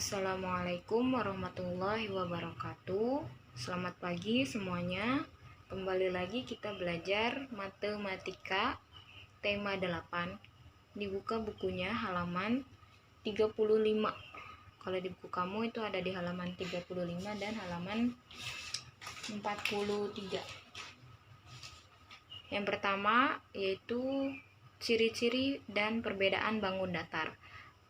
Assalamualaikum warahmatullahi wabarakatuh. Selamat pagi semuanya. Kembali lagi kita belajar matematika tema 8. Dibuka bukunya halaman 35. Kalau di buku kamu itu ada di halaman 35 dan halaman 43. Yang pertama yaitu ciri-ciri dan perbedaan bangun datar.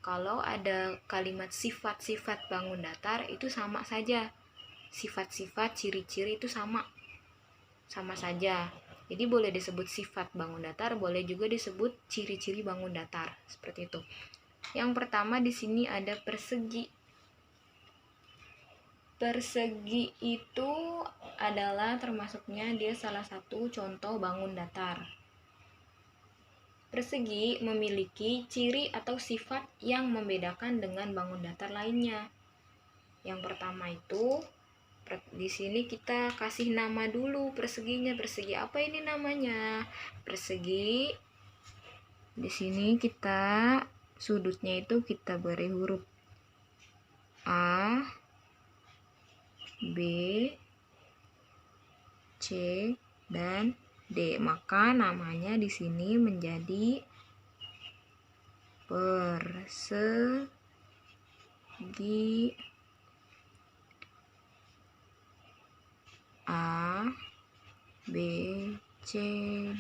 Kalau ada kalimat sifat-sifat bangun datar itu sama saja. Sifat-sifat, ciri-ciri itu sama saja. Jadi boleh disebut sifat bangun datar, boleh juga disebut ciri-ciri bangun datar. Seperti itu. Yang pertama di sini ada persegi. Persegi itu adalah termasuknya dia salah satu contoh bangun datar. Persegi memiliki ciri atau sifat yang membedakan dengan bangun datar lainnya. Yang pertama itu, di sini kita kasih nama dulu perseginya. Persegi apa ini namanya? Persegi. Di sini kita sudutnya itu kita beri huruf A, B, C, dan D. Maka namanya di sini menjadi persegi A, B, C,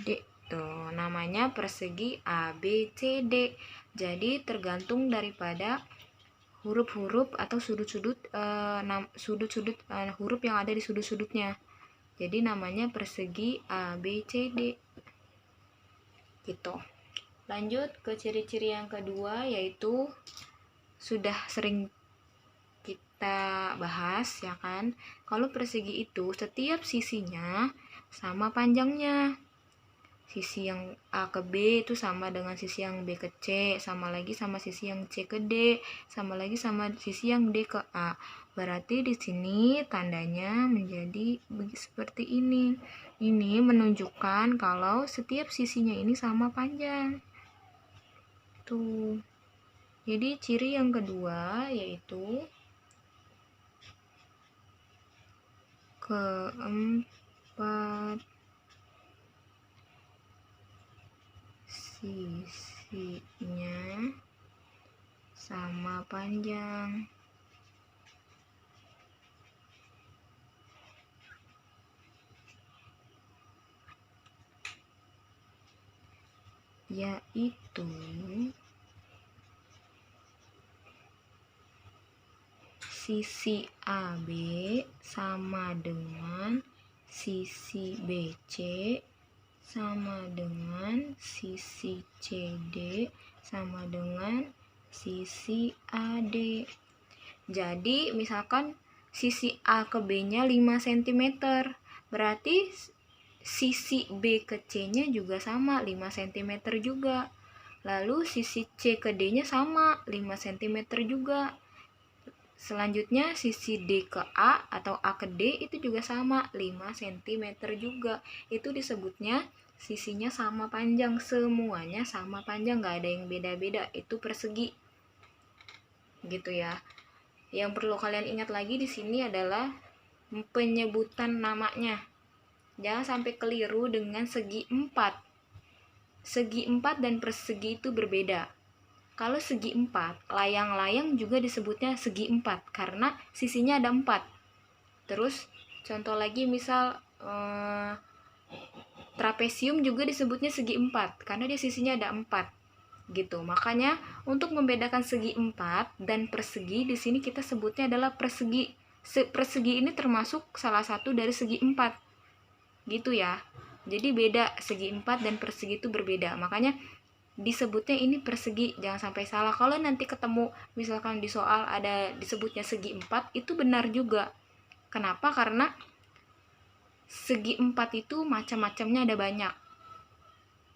D. Tuh, namanya persegi A, B, C, D. Jadi tergantung daripada huruf-huruf atau sudut-sudut huruf yang ada di sudut-sudutnya. Jadi namanya persegi A, B, C, D. Gitu. Lanjut ke ciri-ciri yang kedua, yaitu sudah sering kita bahas ya kan. Kalau persegi itu setiap sisinya sama panjangnya. Sisi yang A ke B itu sama dengan sisi yang B ke C, sama lagi sama sisi yang C ke D, sama lagi sama sisi yang D ke A. Berarti di sini tandanya menjadi seperti ini. Ini menunjukkan kalau setiap sisinya ini sama panjang. Tuh. Jadi ciri yang kedua yaitu keempat, sisinya sama panjang. Yaitu sisi AB sama dengan sisi BC sama dengan sisi CD sama dengan sisi AD. Jadi misalkan sisi A ke B-nya 5 cm, berarti sisi B ke C-nya juga sama 5 cm juga. Lalu sisi C ke D-nya sama 5 cm juga. Selanjutnya sisi D ke A atau A ke D itu juga sama 5 cm juga. Itu disebutnya sisinya sama panjang, semuanya sama panjang, nggak ada yang beda-beda. Itu persegi. Gitu ya. Yang perlu kalian ingat lagi di sini adalah penyebutan namanya. Jangan sampai keliru dengan segi 4. Segi 4 dan persegi itu berbeda. Kalau segi 4, layang-layang juga disebutnya segi 4 karena sisinya ada 4. Terus contoh lagi misal trapesium juga disebutnya segi 4 karena dia sisinya ada 4. Gitu. Makanya untuk membedakan segi 4 dan persegi di sini kita sebutnya adalah persegi. Persegi ini termasuk salah satu dari segi 4. Gitu ya. Jadi beda, segi 4 dan persegi itu berbeda. Makanya disebutnya ini persegi, jangan sampai salah. Kalau nanti ketemu misalkan di soal ada disebutnya segi 4, itu benar juga. Kenapa? Karena segi 4 itu macam-macamnya ada banyak.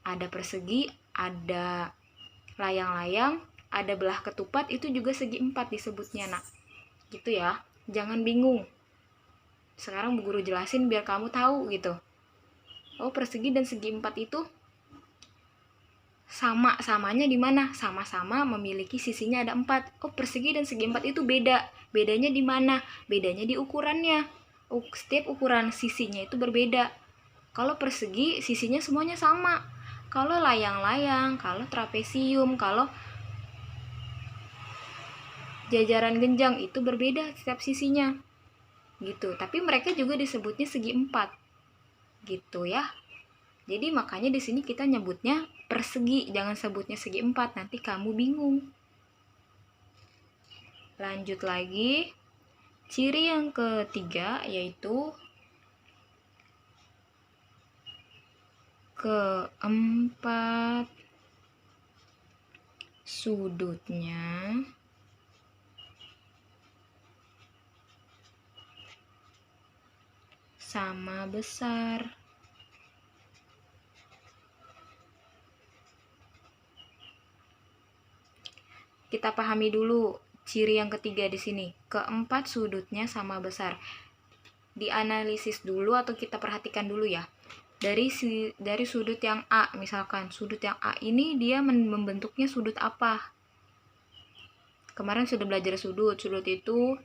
Ada persegi, ada layang-layang, ada belah ketupat, itu juga segi 4 disebutnya, nak. Gitu ya. Jangan bingung. Sekarang Bu Guru jelasin biar kamu tahu gitu. Oh, persegi dan segi 4 itu Samanya di mana? Sama-sama memiliki sisinya ada 4. Oh, persegi dan segi 4 itu beda. Bedanya di mana? Bedanya di ukurannya. Setiap ukuran sisinya itu berbeda. Kalau persegi sisinya semuanya sama. Kalau layang-layang, kalau trapesium, kalau jajaran genjang itu berbeda setiap sisinya. Gitu. Tapi mereka juga disebutnya segi 4. Gitu ya. Jadi makanya di sini kita nyebutnya persegi, jangan sebutnya segi 4, nanti kamu bingung. Lanjut lagi. Ciri yang ketiga yaitu keempat sudutnya sama besar. Kita pahami dulu ciri yang ketiga di sini. Keempat sudutnya sama besar. Dianalisis dulu atau kita perhatikan dulu ya. Dari sudut yang A, misalkan sudut yang A ini dia membentuknya sudut apa? Kemarin sudah belajar sudut. Sudut itu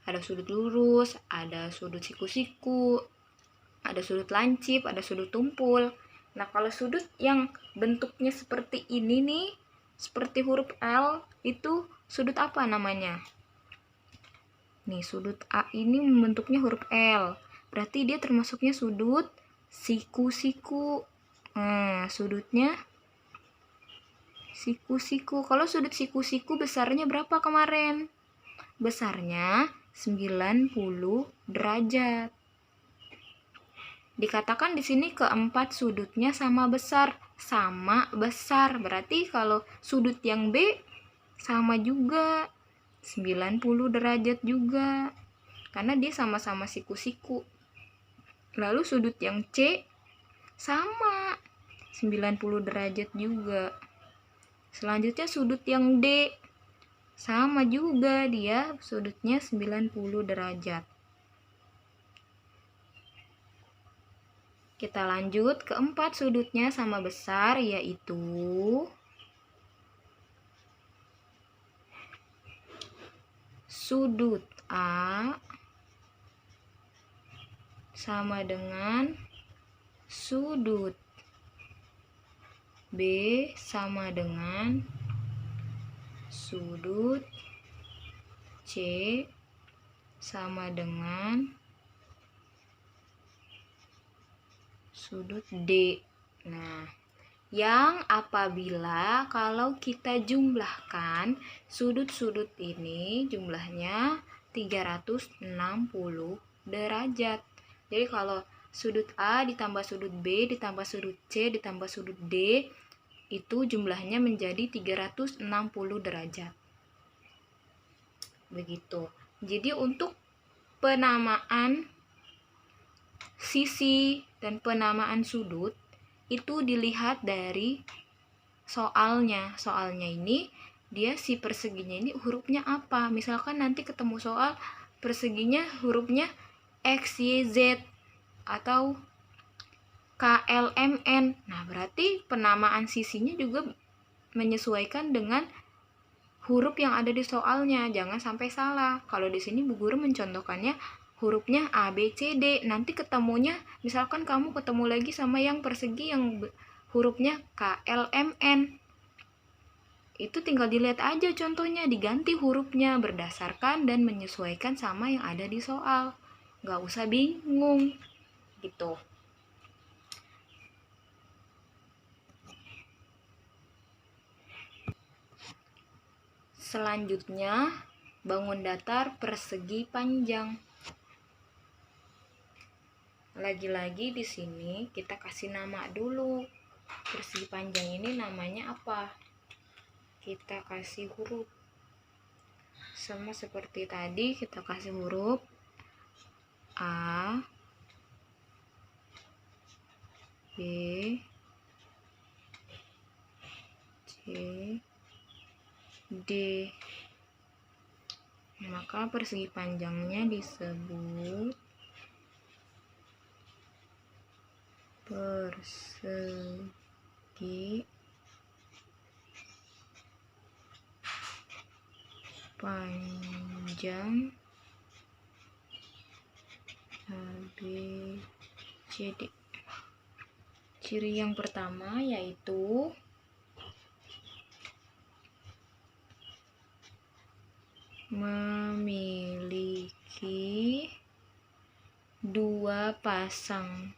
ada sudut lurus, ada sudut siku-siku, ada sudut lancip, ada sudut tumpul. Nah, kalau sudut yang bentuknya seperti ini nih, seperti huruf L, itu sudut apa namanya? Nih, sudut A ini membentuknya huruf L. Berarti dia termasuknya sudut siku-siku. Nah, sudutnya siku-siku. Kalau sudut siku-siku besarnya berapa kemarin? Besarnya 90 derajat. Dikatakan di sini keempat sudutnya sama besar. Sama besar. Berarti kalau sudut yang B sama juga 90 derajat juga. Karena dia sama-sama siku-siku. Lalu sudut yang C sama 90 derajat juga. Selanjutnya sudut yang D sama juga, dia sudutnya 90 derajat. Kita lanjut, keempat sudutnya sama besar yaitu sudut A sama dengan sudut B sama dengan sudut C sama dengan sudut D. Nah, yang apabila kalau kita jumlahkan sudut-sudut ini jumlahnya 360 derajat. Jadi kalau sudut A ditambah sudut B ditambah sudut C ditambah sudut D itu jumlahnya menjadi 360 derajat. Begitu. Jadi untuk penamaan sisi dan penamaan sudut itu dilihat dari soalnya. Soalnya ini dia si perseginya ini hurufnya apa? Misalkan nanti ketemu soal perseginya hurufnya X, Y, Z atau KLMN. Nah, berarti penamaan sisinya juga menyesuaikan dengan huruf yang ada di soalnya. Jangan sampai salah. Kalau di sini Bu Guru mencontohkannya hurufnya A, B, C, D. Nanti ketemunya, misalkan kamu ketemu lagi sama yang persegi yang hurufnya K, L, M, N. Itu tinggal dilihat aja contohnya, diganti hurufnya berdasarkan dan menyesuaikan sama yang ada di soal. Nggak usah bingung. Gitu. Selanjutnya, bangun datar persegi panjang. Lagi-lagi di sini kita kasih nama dulu. Persegi panjang ini namanya apa? Kita kasih huruf. Sama seperti tadi kita kasih huruf A, B, C, D. Maka persegi panjangnya disebut persegi panjang ABCD. Ciri yang pertama yaitu memiliki dua pasang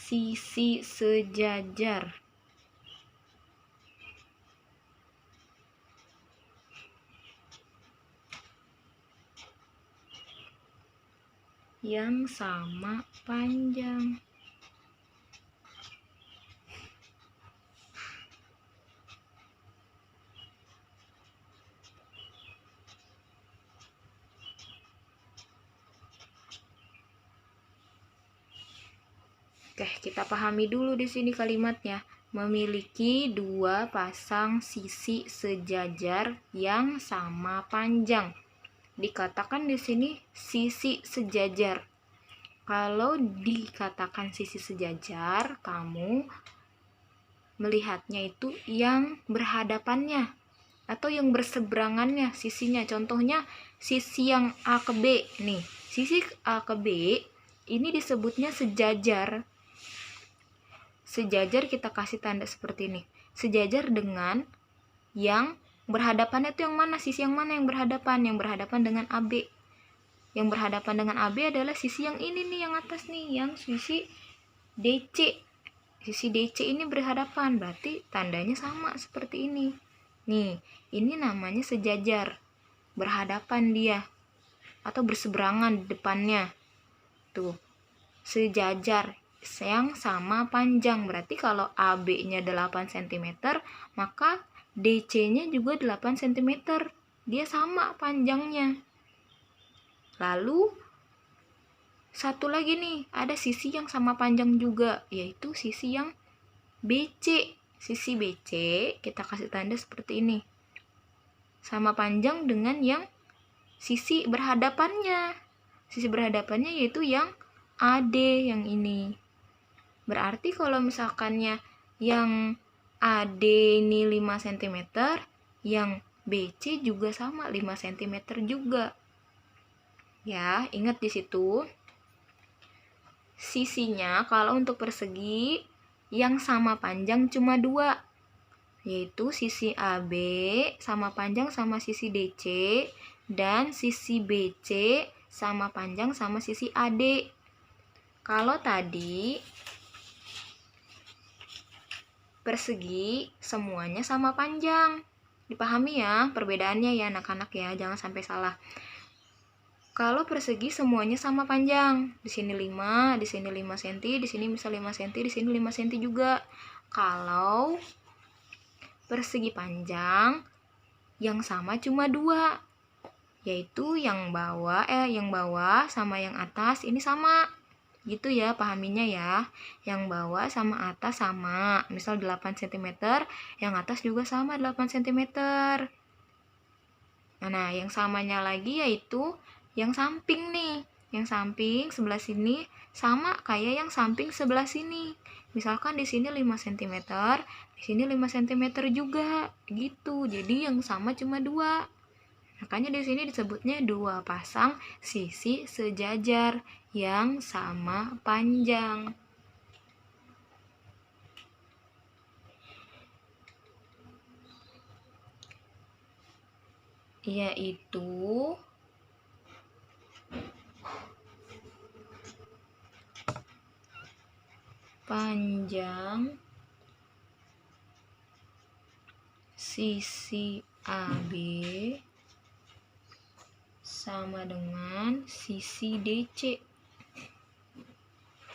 sisi sejajar yang sama panjang. Oke, kita pahami dulu di sini kalimatnya. Memiliki dua pasang sisi sejajar yang sama panjang. Dikatakan di sini sisi sejajar. Kalau dikatakan sisi sejajar, kamu melihatnya itu yang berhadapannya atau yang berseberangannya sisinya. Contohnya sisi yang A ke B nih. Sisi A ke B ini disebutnya sejajar. Sejajar kita kasih tanda seperti ini. Sejajar dengan yang berhadapan itu yang mana? Sisi yang mana yang berhadapan? Yang berhadapan dengan AB. Yang berhadapan dengan AB adalah sisi yang ini nih, yang atas nih, yang sisi DC. Sisi DC ini berhadapan, berarti tandanya sama seperti ini. Nih, ini namanya sejajar. Berhadapan dia atau berseberangan di depannya. Tuh. Sejajar yang sama panjang. Berarti kalau AB-nya 8 cm, maka DC-nya juga 8 cm. Dia sama panjangnya. Lalu satu lagi nih, ada sisi yang sama panjang juga, yaitu sisi yang BC. Sisi BC kita kasih tanda seperti ini. Sama panjang dengan yang sisi berhadapannya. Sisi berhadapannya yaitu yang AD yang ini. Berarti kalau misalkannya yang AD ini 5 cm, yang BC juga sama 5 cm juga. Ya, ingat di situ. Sisinya kalau untuk persegi yang sama panjang cuma 2, yaitu sisi AB sama panjang sama sisi DC dan sisi BC sama panjang sama sisi AD. Kalau tadi persegi semuanya sama panjang. Dipahami ya perbedaannya ya anak-anak ya, jangan sampai salah. Kalau persegi semuanya sama panjang. Di sini 5, di sini 5 cm, di sini bisa 5 cm, di sini 5 cm juga. Kalau persegi panjang yang sama cuma 2, yaitu yang bawah sama yang atas ini sama. Gitu ya pahaminya ya. Yang bawah sama atas sama. Misal 8 cm, yang atas juga sama 8 cm. Nah, yang samanya lagi yaitu yang samping nih. Yang samping sebelah sini sama kayak yang samping sebelah sini. Misalkan di sini 5 cm, di sini 5 cm juga. Gitu. Jadi yang sama cuma 2. Makanya di sini disebutnya dua pasang sisi sejajar yang sama panjang. Yaitu panjang sisi AB sama dengan sisi DC.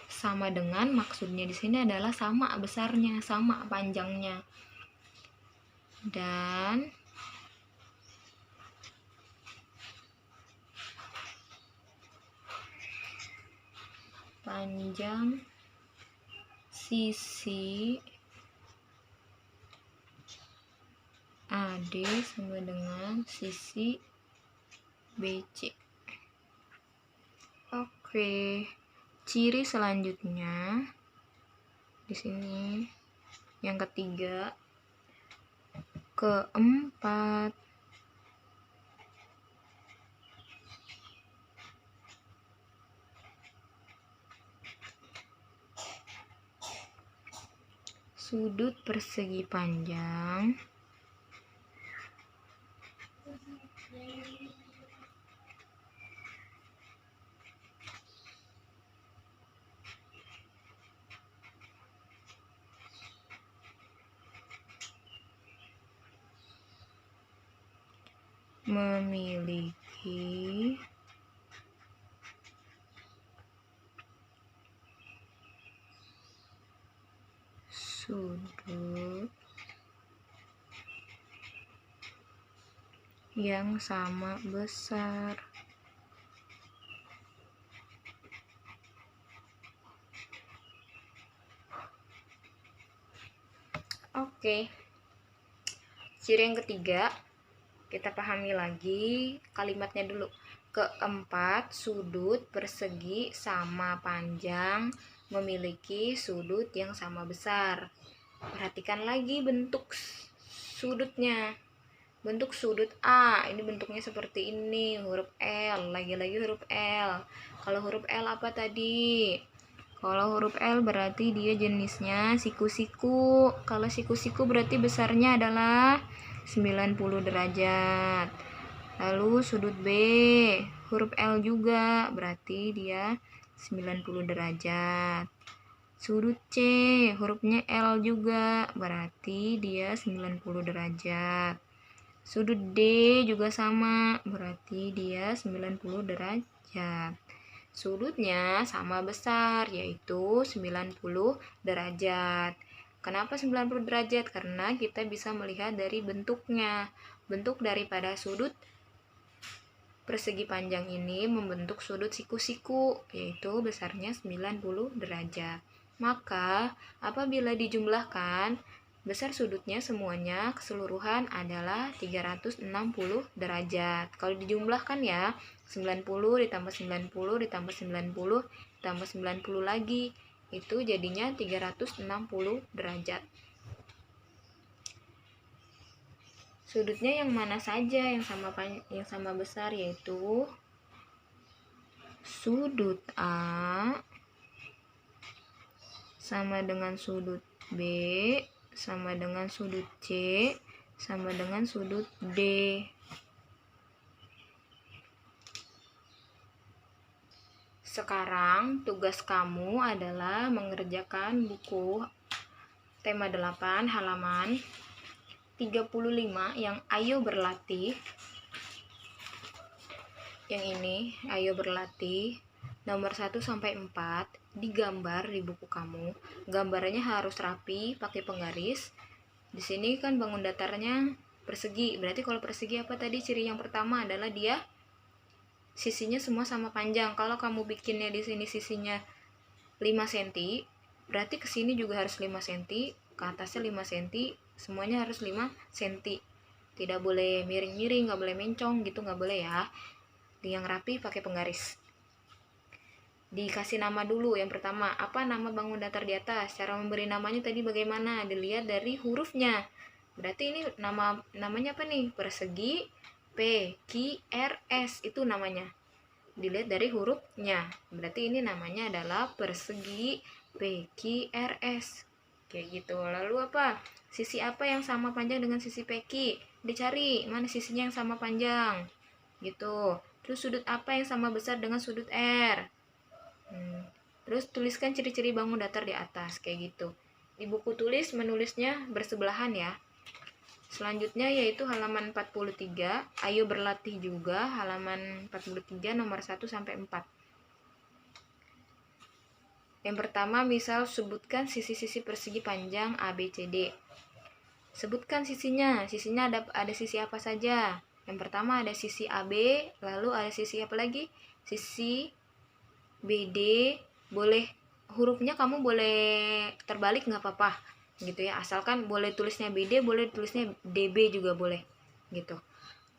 Sama dengan maksudnya di sini adalah sama besarnya, sama panjangnya. Dan panjang sisi AD sama dengan sisi BC. Oke, Ciri selanjutnya di sini yang ketiga, keempat. Sudut persegi panjang memiliki sudut yang sama besar. Oke. Ciri yang ketiga, kita pahami lagi kalimatnya dulu. Keempat, sudut persegi sama panjang memiliki sudut yang sama besar. Perhatikan lagi bentuk sudutnya. Bentuk sudut A, ini bentuknya seperti ini, huruf L, lagi-lagi huruf L. Kalau huruf L apa tadi? Kalau huruf L berarti dia jenisnya siku-siku. Kalau siku-siku berarti besarnya adalah 90 derajat. Lalu sudut B, huruf L juga, berarti dia 90 derajat. Sudut C, hurufnya L juga, berarti dia 90 derajat. Sudut D juga sama, berarti dia 90 derajat. Sudutnya sama besar, yaitu 90 derajat. Kenapa 90 derajat? Karena kita bisa melihat dari bentuknya. Bentuk daripada sudut persegi panjang ini membentuk sudut siku-siku, yaitu besarnya 90 derajat. Maka, apabila dijumlahkan, besar sudutnya semuanya keseluruhan adalah 360 derajat. Kalau dijumlahkan ya, 90 ditambah 90 ditambah 90 ditambah 90 lagi, itu jadinya 360 derajat. Sudutnya yang mana saja yang sama besar, yaitu sudut A sama dengan sudut B sama dengan sudut C sama dengan sudut D. Sekarang tugas kamu adalah mengerjakan buku tema 8 halaman 35 yang ayo berlatih. Yang ini, ayo berlatih. Nomor 1 sampai 4 digambar di buku kamu. Gambarnya harus rapi, pakai penggaris. Di sini kan bangun datarnya persegi. Berarti kalau persegi apa tadi? Ciri yang pertama adalah dia sisinya semua sama panjang. Kalau kamu bikinnya di sini sisinya 5 cm, berarti ke sini juga harus 5 cm, ke atasnya 5 cm, semuanya harus 5 cm. Tidak boleh miring-miring, nggak boleh mencong gitu, nggak boleh ya. Yang rapi pakai penggaris. Dikasih nama dulu. Yang pertama, apa nama bangun datar di atas? Cara memberi namanya tadi bagaimana? Dilihat dari hurufnya. Berarti ini namanya apa nih? Persegi PQRS itu namanya. Dilihat dari hurufnya. Berarti ini namanya adalah persegi PQRS. Kayak gitu. Lalu apa? Sisi apa yang sama panjang dengan sisi PQ? Dicari mana sisinya yang sama panjang. Gitu. Terus sudut apa yang sama besar dengan sudut R? Terus tuliskan ciri-ciri bangun datar di atas, kayak gitu. Di buku tulis menulisnya bersebelahan ya. Selanjutnya yaitu halaman 43, ayo berlatih juga, halaman 43 nomor 1 sampai 4. Yang pertama, misal sebutkan sisi-sisi persegi panjang ABCD. Sebutkan sisinya. Sisinya ada sisi apa saja? Yang pertama ada sisi AB, lalu ada sisi apa lagi? Sisi BD. Boleh hurufnya kamu boleh terbalik nggak apa-apa gitu ya, asalkan boleh tulisnya BD, boleh tulisnya DB juga boleh gitu.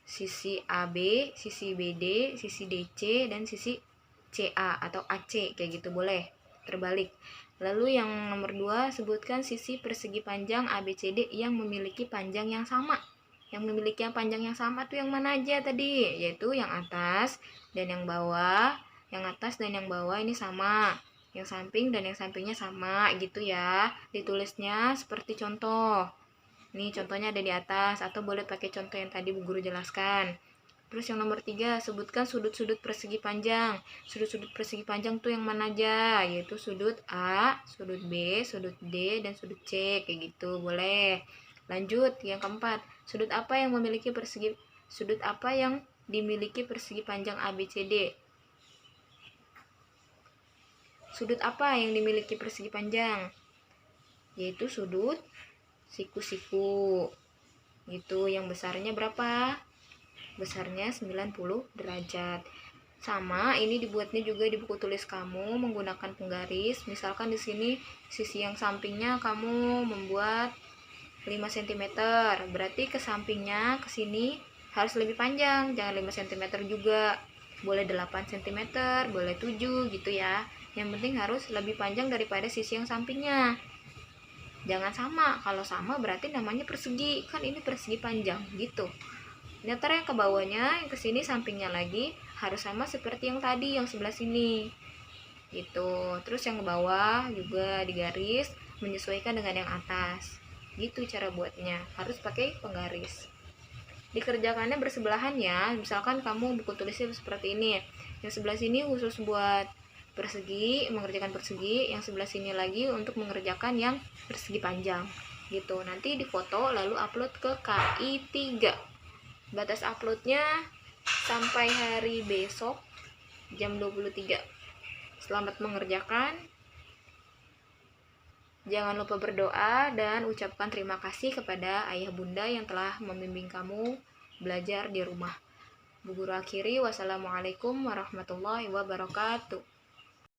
Sisi AB, sisi BD, sisi DC, dan sisi CA atau AC kayak gitu boleh terbalik. Lalu yang nomor 2, sebutkan sisi persegi panjang ABCD yang memiliki panjang yang sama. Yang memiliki panjang yang sama tuh yang mana aja tadi? Yaitu yang atas dan yang bawah. Yang atas dan yang bawah ini sama. Yang samping dan yang sampingnya sama gitu ya. Ditulisnya seperti contoh. Nih contohnya ada di atas atau boleh pakai contoh yang tadi Bu Guru jelaskan. Terus yang nomor 3, sebutkan sudut-sudut persegi panjang. Sudut-sudut persegi panjang tuh yang mana aja? Yaitu sudut A, sudut B, sudut D, dan sudut C. Kayak gitu, boleh. Lanjut, yang keempat. Sudut apa yang dimiliki persegi panjang ABCD? Sudut apa yang dimiliki persegi panjang? Yaitu sudut siku-siku. Gitu, yang besarnya berapa? Besarnya 90 derajat. Sama, ini dibuatnya juga di buku tulis kamu menggunakan penggaris. Misalkan di sini sisi yang sampingnya kamu membuat 5 cm, berarti ke sampingnya ke sini harus lebih panjang, jangan 5 cm juga. Boleh 8 cm, boleh 7 gitu ya. Yang penting harus lebih panjang daripada sisi yang sampingnya. Jangan sama, kalau sama berarti namanya persegi, kan ini persegi panjang gitu. Ntar yang ke bawahnya, yang ke sini sampingnya lagi harus sama seperti yang tadi, yang sebelah sini. Gitu. Terus yang ke bawah juga digaris menyesuaikan dengan yang atas. Gitu cara buatnya. Harus pakai penggaris. Dikerjakannya bersebelahan ya. Misalkan kamu buku tulisnya seperti ini. Yang sebelah sini khusus buat persegi, mengerjakan persegi, yang sebelah sini lagi untuk mengerjakan yang persegi panjang. Gitu. Nanti difoto lalu upload ke KI 3. Batas uploadnya sampai hari besok jam 23. Selamat mengerjakan. Jangan lupa berdoa dan ucapkan terima kasih kepada ayah bunda yang telah membimbing kamu belajar di rumah. Bu Guru akhiri, wassalamualaikum warahmatullahi wabarakatuh.